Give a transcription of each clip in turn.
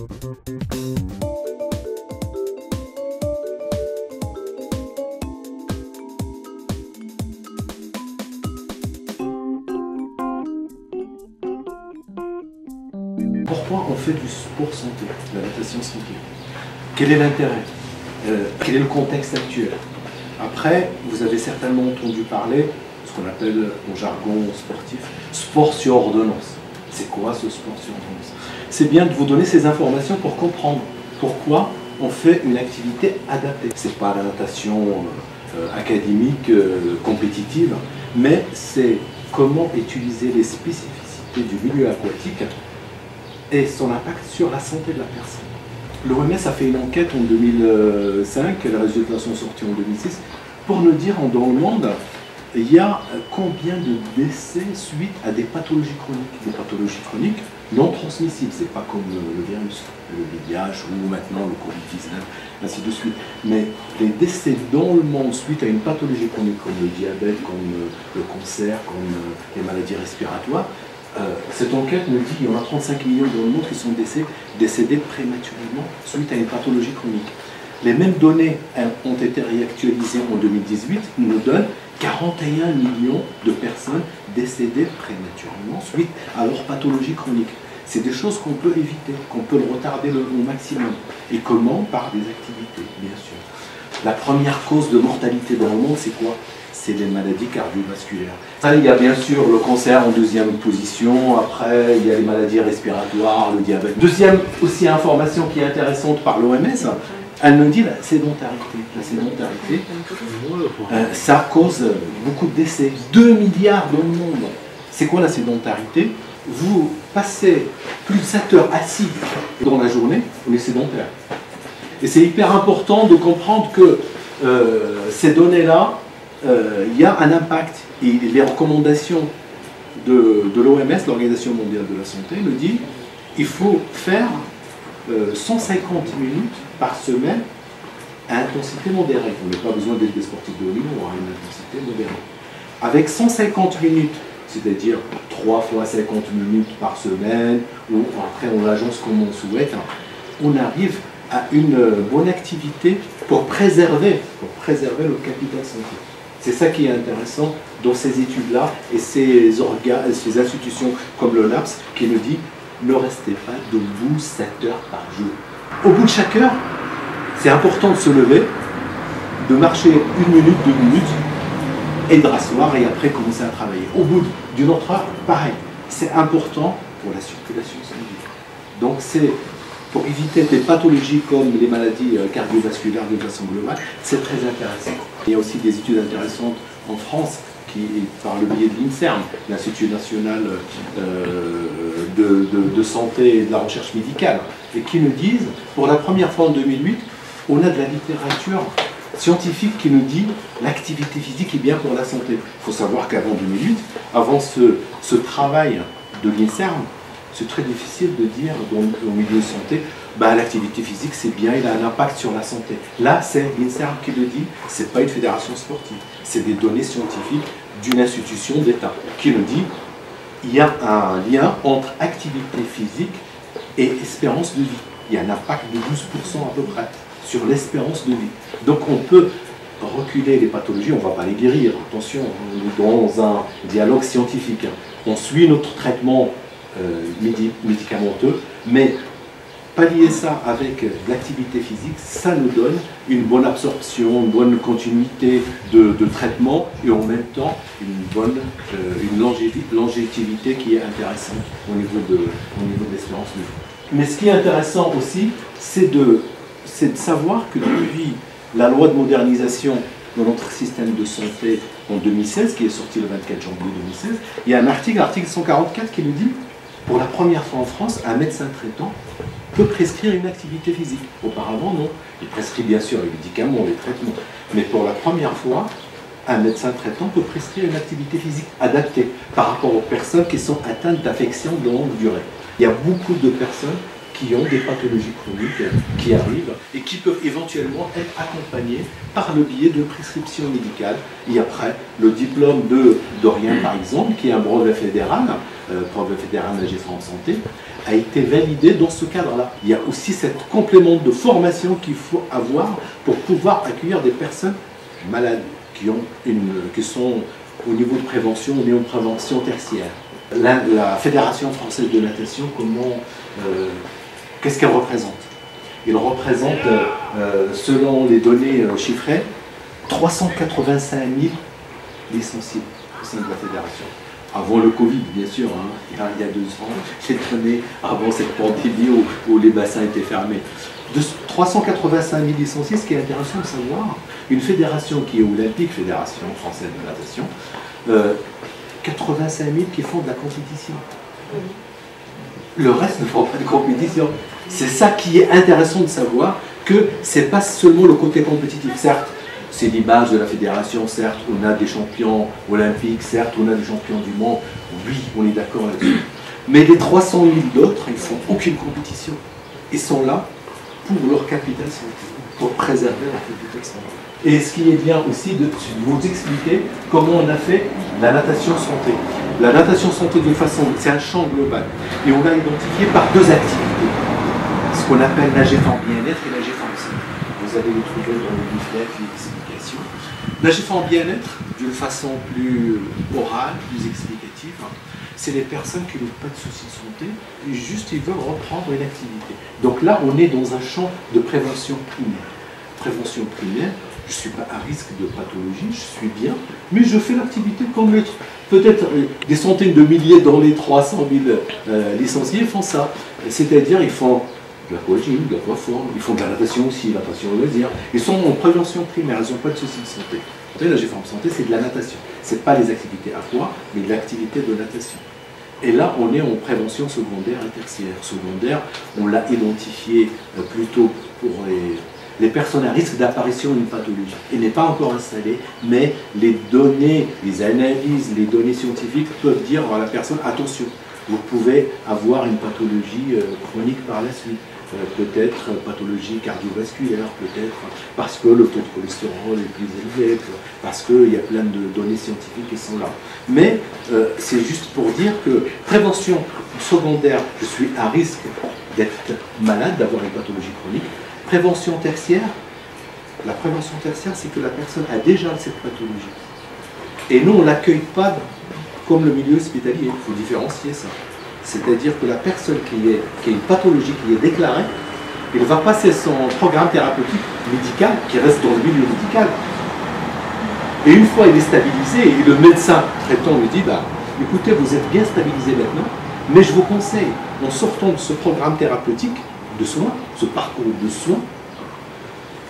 Pourquoi on fait du sport santé, de la natation santé? Quel est l'intérêt? Quel est le contexte actuel? Après, vous avez certainement entendu parler, ce qu'on appelle au jargon sportif, sport sur ordonnance. C'est quoi ce sport sur ordonnance? C'est bien de vous donner ces informations pour comprendre pourquoi on fait une activité adaptée. Ce n'est pas la natation académique, compétitive, mais c'est comment utiliser les spécificités du milieu aquatique et son impact sur la santé de la personne. L'OMS a fait une enquête en 2005, les résultats sont sortis en 2006, pour nous dire dans le monde, il y a combien de décès suite à des pathologies chroniques. Des pathologies chroniques non transmissibles, c'est pas comme le virus, le VIH ou maintenant le Covid-19, ainsi de suite. Mais les décès dans le monde suite à une pathologie chronique comme le diabète, comme le cancer, comme les maladies respiratoires, cette enquête nous dit qu'il y en a 35 millions dans le monde qui sont décédés prématurément suite à une pathologie chronique. Les mêmes données ont été réactualisées en 2018, nous donnent 41 millions de personnes décédées prématurément suite à leur pathologie chronique. C'est des choses qu'on peut éviter, qu'on peut le retarder au maximum. Et comment? Par des activités, bien sûr. La première cause de mortalité dans le monde, c'est quoi? C'est les maladies cardiovasculaires. Ça, il y a bien sûr le cancer en deuxième position, après il y a les maladies respiratoires, le diabète. Deuxième aussi information qui est intéressante par l'OMS, elle nous dit la sédentarité. La sédentarité, ça cause beaucoup de décès. 2 milliards dans le monde. C'est quoi la sédentarité? Vous passez plus de 7 heures assis dans la journée, on est sédentaire. Et c'est hyper important de comprendre que ces données-là, il y a un impact. Et les recommandations de l'OMS, l'Organisation mondiale de la santé, nous dit qu'il faut faire 150 minutes par semaine à intensité modérée. On n'a pas besoin d'être des sportifs de haut niveau, à une intensité modérée. Avec 150 minutes, c'est-à-dire 3 fois 50 minutes par semaine, ou après on l'agence comme on souhaite, on arrive à une bonne activité pour préserver le capital santé. C'est ça qui est intéressant dans ces études-là et ces institutions comme le NAPS qui nous dit ne restez pas debout 7 heures par jour. Au bout de chaque heure, c'est important de se lever, de marcher 1 minute, 2 minutes et de rasseoir et après commencer à travailler. Au bout d'une autre heure, pareil. C'est important pour la circulation sanguine. Donc c'est pour éviter des pathologies comme les maladies cardiovasculaires de façon globale, c'est très intéressant. Il y a aussi des études intéressantes en France qui, par le biais de l'INSERM, l'Institut national de santé et de la recherche médicale, et qui nous disent, pour la première fois en 2008, on a de la littérature scientifique qui nous dit l'activité physique est bien pour la santé. Il faut savoir qu'avant 2008, avant ce travail de l'INSERM, c'est très difficile de dire au milieu de santé, l'activité physique c'est bien, il a un impact sur la santé. Là, c'est l'INSERM qui le dit, c'est pas une fédération sportive, c'est des données scientifiques d'une institution d'État qui nous dit il y a un lien entre activité physique et espérance de vie. Il y a un impact de 12% à peu près sur l'espérance de vie. Donc on peut reculer les pathologies, on ne va pas les guérir, attention, on est dans un dialogue scientifique. On suit notre traitement médicamenteux, mais pallier ça avec l'activité physique, ça nous donne une bonne absorption, une bonne continuité de traitement et en même temps une longévité qui est intéressante au niveau de l'espérance de vie. Mais ce qui est intéressant aussi, c'est de savoir que depuis la loi de modernisation de notre système de santé en 2016, qui est sorti le 24 janvier 2016, il y a un article, l'article 144, qui nous dit pour la première fois en France, un médecin traitant peut prescrire une activité physique. Auparavant, non. Il prescrit bien sûr les médicaments, les traitements. Mais pour la première fois, un médecin traitant peut prescrire une activité physique adaptée par rapport aux personnes qui sont atteintes d'affections de longue durée. Il y a beaucoup de personnes qui ont des pathologies chroniques qui arrivent et qui peuvent éventuellement être accompagnées par le biais de prescriptions médicales. Et après, le diplôme de Dorian, par exemple, qui est un brevet fédéral, brevet fédéral NAGEFAM Santé, a été validé dans ce cadre-là. Il y a aussi cette complément de formation qu'il faut avoir pour pouvoir accueillir des personnes malades qui sont au niveau de prévention ou néo-prévention tertiaire. La Fédération française de natation, qu'est-ce qu'elle représente? Elle représente, selon les données chiffrées, 385 000 licenciés au sein de la fédération. Avant le Covid, bien sûr, hein, il y a 2 ans, j'ai donné avant cette pandémie où les bassins étaient fermés. De 385 000 licenciés, ce qui est intéressant de savoir, une fédération qui est olympique, Fédération française de natation, 85 000 qui font de la compétition. Le reste ne font pas de compétition. C'est ça qui est intéressant de savoir, que ce n'est pas seulement le côté compétitif. Certes, c'est l'image de la fédération, certes, on a des champions olympiques, certes, on a des champions du monde, oui, on est d'accord là-dessus. Mais les 300 000 autres, ils ne font aucune compétition. Ils sont là pour leur capital santé, pour préserver leur capital santé. Et ce qui est bien aussi de vous expliquer comment on a fait la natation santé. La natation santé d'une façon, c'est un champ global. Et on l'a identifié par 2 activités. Ce qu'on appelle NAGEFAM bien-être et NAGEFAM santé. Vous allez le trouver dans le leaflet, l'explication. NAGEFAM bien-être, d'une façon plus orale, plus explicative, c'est les personnes qui n'ont pas de soucis de santé, et juste ils veulent reprendre une activité. Donc là, on est dans un champ de prévention primaire. Prévention primaire, je ne suis pas à risque de pathologie, je suis bien, mais je fais l'activité comme peut-être des centaines de milliers dans les 300 000 licenciés font ça. C'est-à-dire, ils font de l'aquagym, de l'aquaforme, ils font de la natation aussi, la natation au loisir. Ils sont en prévention primaire, ils n'ont pas de soucis de santé. La NAGEFAM Santé, c'est de la natation. Ce n'est pas les activités aqua, mais de l'activité de natation. Et là, on est en prévention secondaire et tertiaire. Secondaire, on l'a identifié plutôt pour les personnes à risque d'apparition d'une pathologie. Elle n'est pas encore installée, mais les données, les analyses, les données scientifiques peuvent dire à la personne, attention, vous pouvez avoir une pathologie chronique par la suite. Peut-être pathologie cardiovasculaire, peut-être parce que le taux de cholestérol est plus élevé, parce qu'il y a plein de données scientifiques qui sont là. Mais c'est juste pour dire que prévention secondaire, je suis à risque d'être malade, d'avoir une pathologie chronique. Prévention tertiaire, la prévention tertiaire, c'est que la personne a déjà cette pathologie. Et nous, on ne l'accueille pas comme le milieu hospitalier, il faut différencier ça. C'est-à-dire que la personne qui a une pathologie qui est déclarée, il va passer son programme thérapeutique médical, qui reste dans le milieu médical. Et une fois il est stabilisé, et le médecin traitant lui dit, bah, écoutez, vous êtes bien stabilisé maintenant, mais je vous conseille, en sortant de ce programme thérapeutique de soins, ce parcours de soins,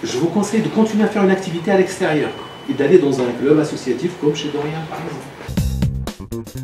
je vous conseille de continuer à faire une activité à l'extérieur et d'aller dans un club associatif comme chez Dorian par exemple.